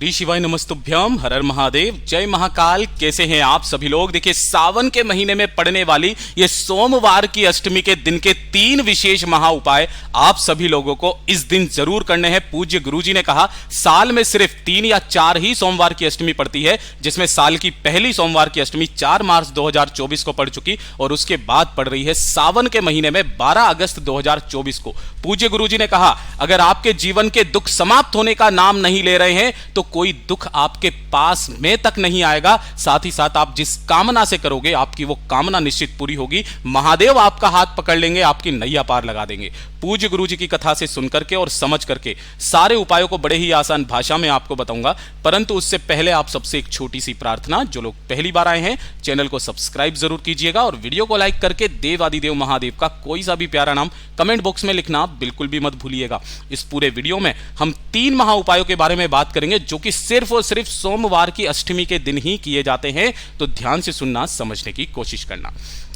श्री शिवाय नमस्तुभ्यम, हर हर महादेव, जय महाकाल। कैसे हैं आप सभी लोग। देखिए, सावन के महीने में पड़ने वाली ये सोमवार की अष्टमी के दिन के 3 विशेष महा उपाय आप सभी लोगों को इस दिन जरूर करने हैं। पूज्य गुरुजी ने कहा साल में सिर्फ 3 या 4 ही सोमवार की अष्टमी पड़ती है, जिसमें साल की पहली सोमवार की अष्टमी 4 मार्च 2024 को पड़ चुकी और उसके बाद पड़ रही है सावन के महीने में 12 अगस्त 2024 को। पूज्य गुरुजी ने कहा अगर आपके जीवन के दुख समाप्त होने का नाम नहीं ले रहे हैं तो कोई दुख आपके पास में तक नहीं आएगा। साथ ही साथ आप जिस कामना से करोगे आपकी वो कामना निश्चित पूरी होगी। महादेव आपका हाथ पकड़ लेंगे, आपकी नैया पार लगा देंगे। पूज्य गुरुजी की कथा से सुनकर के और समझ करके सारे उपायों को बड़े ही आसान भाषा में आपको बताऊंगा, परंतु उससे पहले आप सबसे एक छोटी सी प्रार्थना। जो लोग पहली बार आए हैं चैनल को सब्सक्राइब जरूर कीजिएगा और वीडियो को लाइक करके देवादिदेव महादेव का कोई सा भी प्यारा नाम कमेंट बॉक्स में लिखना बिल्कुल भी मत भूलिएगा। इस पूरे वीडियो में हम 3 महा उपायों के बारे में बात करेंगे जो कि सिर्फ और सिर्फ सोमवार की अष्टमी के दिन ही किए जाते हैं, तो ध्यान से सुनना, समझने की कोशिश करना।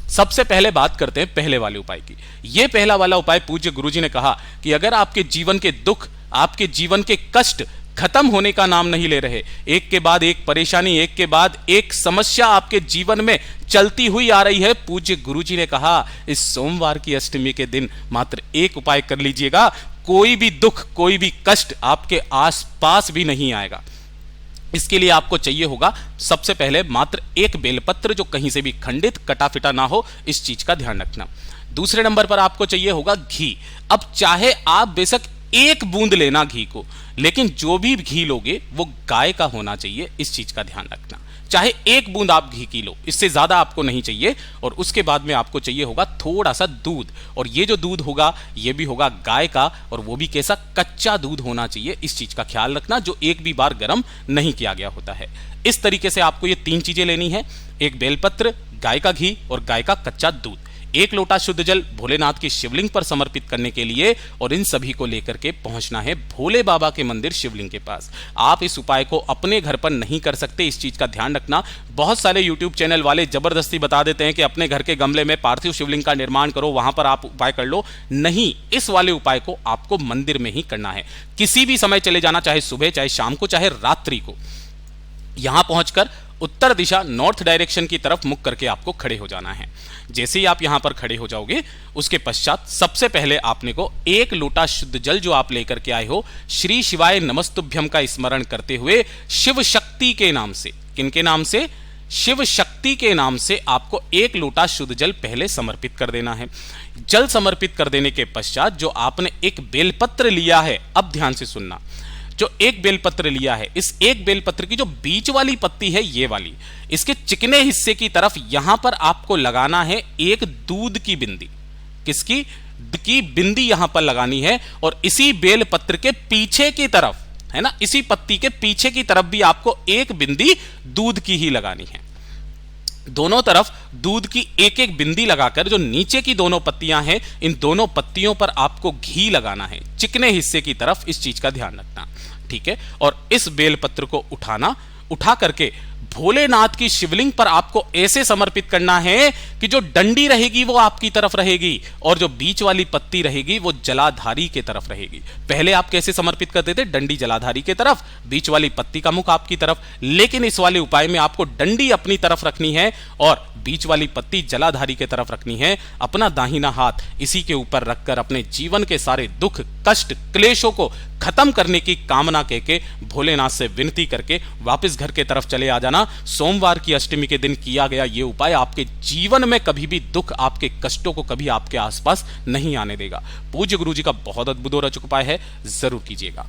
सबसे पहले बात करते हैं पहले वाले उपाय की। यह पहला वाला उपाय पूज्य गुरुजी ने कहा कि अगर आपके जीवन के दुख, आपके जीवन के कष्ट खत्म होने का नाम नहीं ले रहे, एक के बाद एक परेशानी, एक के बाद एक समस्या आपके जीवन में चलती हुई आ रही है, पूज्य गुरुजी ने कहा इस सोमवार की अष्टमी के दिन मात्र एक उपाय कर लीजिएगा। कोई भी दुख, कोई भी कष्ट आपके आसपास भी नहीं आएगा। इसके लिए आपको चाहिए होगा सबसे पहले मात्र एक बेलपत्र जो कहीं से भी खंडित कटा फिटा ना हो, इस चीज का ध्यान रखना। दूसरे नंबर पर आपको चाहिए होगा घी। अब चाहे आप बेशक 1 बूंद लेना घी को, लेकिन जो भी घी लोगे वो गाय का होना चाहिए, इस चीज का ध्यान रखना। चाहे 1 बूंद आप घी की लो, इससे ज्यादा आपको नहीं चाहिए। और उसके बाद में आपको चाहिए होगा थोड़ा सा दूध, और ये जो दूध होगा ये भी होगा गाय का, और वो भी कैसा, कच्चा दूध होना चाहिए। इस चीज का ख्याल रखना, जो एक भी बार गर्म नहीं किया गया होता है। इस तरीके से आपको ये 3 चीजें लेनी है, एक बेलपत्र, गाय का घी और गाय का कच्चा दूध। 1 लोटा शुद्ध जल भोलेनाथ की शिवलिंग पर समर्पित करने के लिए, और इन सभी को लेकर के पहुंचना है भोले बाबा के मंदिर शिवलिंग के पास। आप इस उपाय को अपने घर पर नहीं कर सकते, इस चीज का ध्यान रखना। बहुत सारे यूट्यूब चैनल वाले जबरदस्ती बता देते हैं कि अपने घर के गमले में पार्थिव शिवलिंग का निर्माण करो, वहां पर आप उपाय कर लो। नहीं, इस वाले उपाय को आपको मंदिर में ही करना है। किसी भी समय चले जाना, चाहे सुबह, चाहे शाम को, चाहे रात्रि को। यहां पहुंचकर उत्तर दिशा, नॉर्थ डायरेक्शन की तरफ मुख करके आपको खड़े हो जाना है। जैसे ही आप यहां पर खड़े हो जाओगे, उसके पश्चात सबसे पहले आपने को 1 लोटा शुद्ध जल जो आप लेकर के आए हो, श्री शिवाय नमस्तुभ्यम का स्मरण करते हुए शिव शक्ति के नाम से, किनके नाम से, शिव शक्ति के नाम से आपको 1 लोटा शुद्ध जल पहले समर्पित कर देना है। जल समर्पित कर देने के पश्चात जो आपने एक बेलपत्र लिया है, अब ध्यान से सुनना, जो एक बेलपत्र लिया है, इस एक बेलपत्र की जो बीच वाली पत्ती है, ये वाली, इसके चिकने हिस्से की तरफ यहां पर आपको लगाना है एक दूध की बिंदी। किसकी की बिंदी यहां पर लगानी है, और इसी बेलपत्र के पीछे की तरफ, है ना, इसी पत्ती के पीछे की तरफ भी आपको एक बिंदी दूध की ही लगानी है। दोनों तरफ दूध की एक बिंदी लगाकर जो नीचे की दोनों पत्तियां हैं, इन दोनों पत्तियों पर आपको घी लगाना है, चिकने हिस्से की तरफ। इस चीज का ध्यान रखना, ठीक है। और इस बेलपत्र को उठा करके भोलेनाथ की शिवलिंग पर आपको ऐसे समर्पित करना है कि जो डंडी रहेगी वो आपकी तरफ रहेगी, और जो बीच वाली पत्ती रहेगी वो जलाधारी के तरफ रहेगी। पहले आप कैसे समर्पित करते थे, डंडी जलाधारी के तरफ, बीच वाली पत्ती का मुख आपकी तरफ। लेकिन इस वाले उपाय में आपको डंडी अपनी तरफ रखनी है और बीच वाली पत्ती जलाधारी के तरफ रखनी है। अपना दाहिना हाथ इसी के ऊपर रखकर अपने जीवन के सारे दुख, कष्ट, क्लेशों को खत्म करने की कामना कहके भोलेनाथ से विनती करके वापस घर के तरफ चले आ जाना। सोमवार की अष्टमी के दिन किया गया ये उपाय आपके जीवन में कभी भी दुख, आपके कष्टों को कभी आपके आसपास नहीं आने देगा। पूज्य गुरुजी का बहुत अद्भुत और अचूक उपाय है, जरूर कीजिएगा।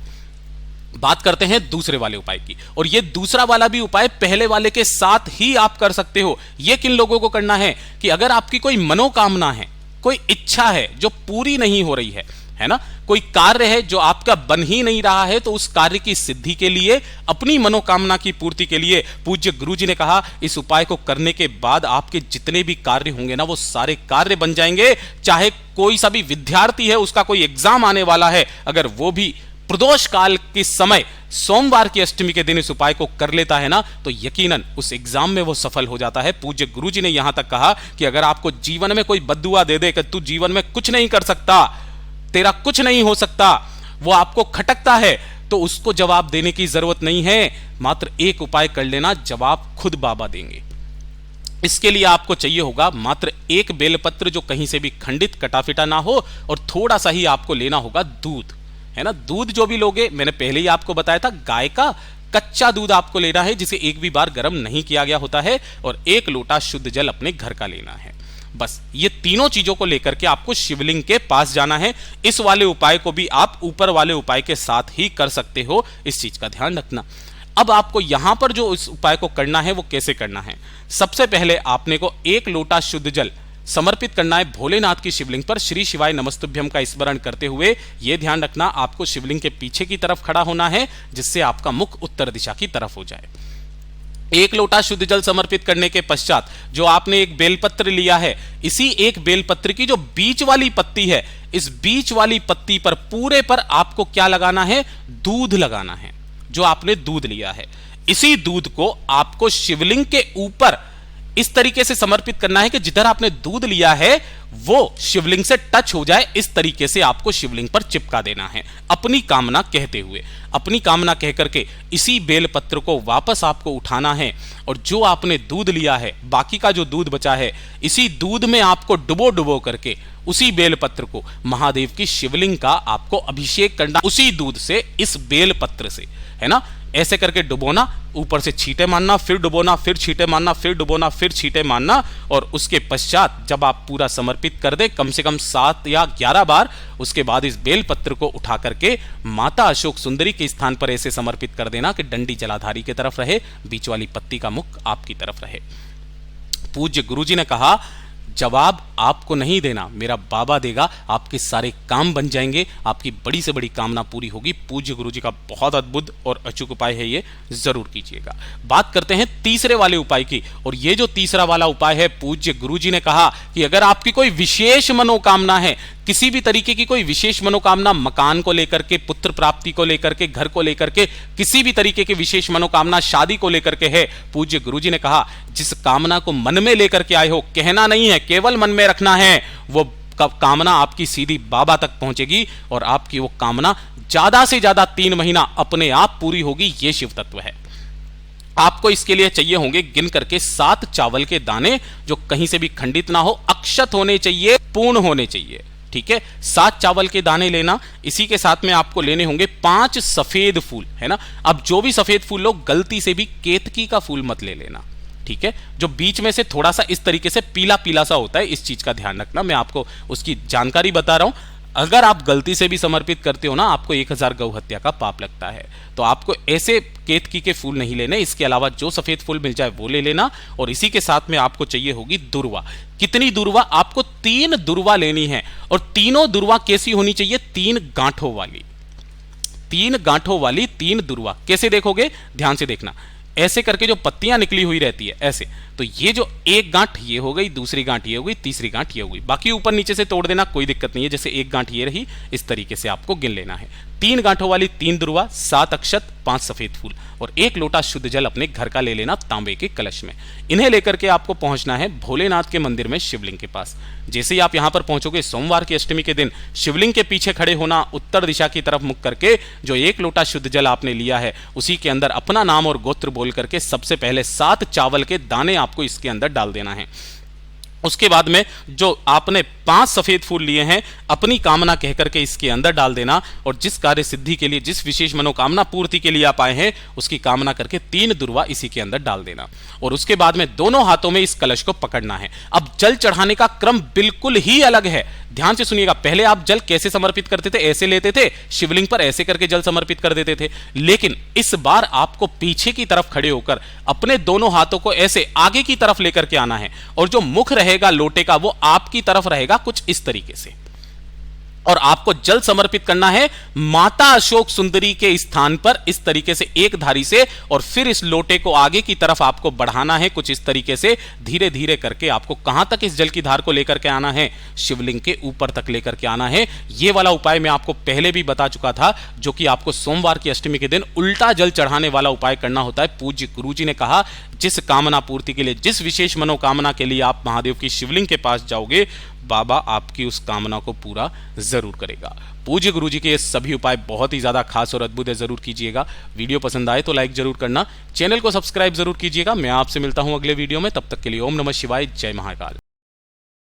बात करते हैं दूसरे वाले उपाय की, और ये दूसरा वाला भी उपाय पहले वाले के साथ ही आप कर सकते हो। ये किन लोगों को करना है कि अगर आपकी कोई मनोकामना है, कोई इच्छा है जो पूरी नहीं हो रही है ना, कोई कार्य है जो आपका बन ही नहीं रहा है, तो उस कार्य की सिद्धि के लिए, अपनी मनोकामना की पूर्ति के लिए पूज्य गुरुजी ने कहा इस उपाय को करने के बाद आपके जितने भी कार्य होंगे ना, वो सारे कार्य बन जाएंगे। चाहे कोई सा भी विद्यार्थी है, उसका कोई एग्जाम आने वाला है, अगर वो भी प्रदोष काल के समय सोमवार की अष्टमी के दिन इस उपाय को कर लेता है ना, तो यकीनन उस एग्जाम में वो सफल हो जाता है। पूज्य गुरुजी ने यहां तक कहा कि अगर आपको जीवन में कोई बद्दुआ दे दे कि तू जीवन में कुछ नहीं कर सकता, तेरा कुछ नहीं हो सकता, वो आपको खटकता है, तो उसको जवाब देने की जरूरत नहीं है, मात्र एक उपाय कर लेना, जवाब खुद बाबा देंगे। इसके लिए आपको चाहिए होगा मात्र एक बेलपत्र जो कहीं से भी खंडित कटाफिटा ना हो, और थोड़ा सा ही आपको लेना होगा दूध, है ना। दूध जो भी लोगे, मैंने पहले ही आपको बताया था, गाय का कच्चा दूध आपको लेना है जिसे एक भी बार गर्म नहीं किया गया होता है, और 1 लोटा शुद्ध जल अपने घर का लेना है। बस ये तीनों चीजों को लेकर के आपको शिवलिंग के पास जाना है। इस वाले उपाय को भी आप ऊपर वाले उपाय के साथ ही कर सकते हो, इस चीज का ध्यान रखना। अब आपको यहां पर जो इस उपाय को करना है वो कैसे करना है। सबसे पहले आपने को 1 लोटा शुद्ध जल समर्पित करना है भोलेनाथ की शिवलिंग पर, श्री शिवाय नमस्तुभ्यम का स्मरण करते हुए। यह ध्यान रखना आपको शिवलिंग के पीछे की तरफ खड़ा होना है, जिससे आपका मुख उत्तर दिशा की तरफ हो जाए। 1 लोटा शुद्ध जल समर्पित करने के पश्चात जो आपने एक बेलपत्र लिया है, इसी एक बेलपत्र की जो बीच वाली पत्ती है, इस बीच वाली पत्ती पर पूरे पर आपको क्या लगाना है, दूध लगाना है। जो आपने दूध लिया है, इसी दूध को आपको शिवलिंग के ऊपर इस तरीके से समर्पित करना है कि जिधर आपने दूध लिया है वो शिवलिंग से टच हो जाए। इस तरीके से आपको शिवलिंग पर चिपका देना है, अपनी कामना कहते हुए। अपनी कामना कह करके इसी बेलपत्र को वापस आपको उठाना है, और जो आपने दूध लिया है, बाकी का जो दूध बचा है, इसी दूध में आपको डुबो डुबो करके उसी बेलपत्र को महादेव की शिवलिंग का आपको अभिषेक करना, उसी दूध से, इस बेलपत्र से, है ना। ऐसे करके डुबोना, ऊपर से छींटे मारना, फिर डुबोना, फिर छींटे मारना, फिर डुबोना, फिर छींटे मारना, और उसके पश्चात जब आप पूरा समर्पित कर दे, कम से कम 7 या 11 बार, उसके बाद इस बेलपत्र को उठा करके माता अशोक सुंदरी के स्थान पर ऐसे समर्पित कर देना कि डंडी जलाधारी की तरफ रहे, बीच वाली पत्ती का मुख आपकी तरफ रहे। पूज्य गुरुजी ने कहा, जवाब आपको नहीं देना, मेरा बाबा देगा, आपके सारे काम बन जाएंगे, आपकी बड़ी से बड़ी कामना पूरी होगी। पूज्य गुरुजी का बहुत अद्भुत और अचूक उपाय है, ये जरूर कीजिएगा। बात करते हैं तीसरे वाले उपाय की, और ये जो तीसरा वाला उपाय है, पूज्य गुरुजी ने कहा कि अगर आपकी कोई विशेष मनोकामना है, किसी भी तरीके की कोई विशेष मनोकामना, मकान को लेकर के, पुत्र प्राप्ति को लेकर के, घर को लेकर के, किसी भी तरीके की विशेष मनोकामना, शादी को लेकर के है, पूज्य गुरुजी ने कहा जिस कामना को मन में लेकर के आए हो, कहना नहीं है, केवल मन में रखना है, वो कामना आपकी सीधी बाबा तक पहुंचेगी, और आपकी वो कामना ज्यादा से ज्यादा 3 महीना अपने आप पूरी होगी। ये शिव तत्व है। आपको इसके लिए चाहिए होंगे गिन करके 7 चावल के दाने, जो कहीं से भी खंडित ना हो, अक्षत होने चाहिए, पूर्ण होने चाहिए, ठीक है। 7 चावल के दाने लेना। इसी के साथ में आपको लेने होंगे 5 सफेद फूल, है ना। अब जो भी सफेद फूल लो, गलती से भी केतकी का फूल मत ले लेना, ठीक है। जो बीच में से थोड़ा सा इस तरीके से पीला पीला सा होता है, इस चीज का ध्यान रखना, मैं आपको उसकी जानकारी बता रहा हूं। अगर आप गलती से भी समर्पित करते हो ना, आपको 1000 गौ हत्या का पाप लगता है। तो आपको ऐसे केतकी के फूल नहीं लेने, इसके अलावा जो सफेद फूल मिल जाए वो ले लेना। और इसी के साथ में आपको चाहिए होगी दुर्वा। कितनी दुर्वा? आपको 3 दुर्वा लेनी है, और तीनों दुर्वा कैसी होनी चाहिए? 3 गांठों वाली, 3 गांठों वाली 3 दुर्वा। कैसे देखोगे? ध्यान से देखना। ऐसे करके जो पत्तियां निकली हुई रहती है ऐसे, तो ये जो एक गांठ ये हो गई, दूसरी गांठ ये हो गई, तीसरी गांठ ये हो गई, बाकी ऊपर नीचे से तोड़ देना, कोई दिक्कत नहीं है। जैसे एक गांठ ये रही, इस तरीके से आपको गिन लेना है। 3 गांठों वाली 3 दुर्वा, 7 अक्षत, 5 सफेद फूल, और 1 लोटा शुद्ध जल अपने घर का ले लेना तांबे के कलश में। इन्हें लेकर के आपको पहुंचना है भोलेनाथ के मंदिर में, शिवलिंग के पास। जैसे ही आप यहां पर पहुंचोगे, सोमवार की अष्टमी के दिन शिवलिंग के पीछे खड़े होना, उत्तर दिशा की तरफ मुख करके, जो 1 लोटा शुद्ध जल आपने लिया है उसी के अंदर अपना नाम और गोत्र बोल करके सबसे पहले 7 चावल के दाने आपको इसके अंदर डाल देना है। उसके बाद में जो आपने 5 सफेद फूल लिए हैं, अपनी कामना कहकर के इसके अंदर डाल देना, और जिस कार्य सिद्धि के लिए, जिस विशेष मनोकामना पूर्ति के लिए आप आए हैं, उसकी कामना करके 3 दुर्वा इसी के अंदर डाल देना। और उसके बाद में दोनों हाथों में इस कलश को पकड़ना है। अब जल चढ़ाने का क्रम बिल्कुल ही अलग है, ध्यान से सुनिएगा। पहले आप जल कैसे समर्पित करते थे? ऐसे लेते थे, शिवलिंग पर ऐसे करके जल समर्पित कर देते थे। लेकिन इस बार आपको पीछे की तरफ खड़े होकर अपने दोनों हाथों को ऐसे आगे की तरफ लेकर के आना है, और जो मुख रहेगा लोटे का वो आपकी तरफ रहेगा, कुछ इस तरीके से। और आपको जल समर्पित करना है माता अशोक सुंदरी के स्थान पर, इस तरीके से एक धारी से, और फिर इस लोटे को आगे की तरफ आपको बढ़ाना है, कुछ इस तरीके से धीरे धीरे करके। आपको कहां तक इस जल की धार को लेकर के आना है? शिवलिंग के ऊपर तक लेकर के आना है। यह वाला उपाय मैं आपको पहले भी बता चुका था, जो कि आपको सोमवार की अष्टमी के दिन उल्टा जल चढ़ाने वाला उपाय करना होता है। पूज्य गुरुजी ने कहा, जिस कामना पूर्ति के लिए, जिस विशेष मनोकामना के लिए आप महादेव की शिवलिंग के पास जाओगे, बाबा आपकी उस कामना को पूरा जरूर करेगा। पूज्य गुरु जी के ये सभी उपाय बहुत ही ज्यादा खास और अद्भुत है, जरूर कीजिएगा। वीडियो पसंद आए तो लाइक जरूर करना, चैनल को सब्सक्राइब जरूर कीजिएगा। मैं आपसे मिलता हूं अगले वीडियो में, तब तक के लिए ओम नमः शिवाय, जय महाकाल।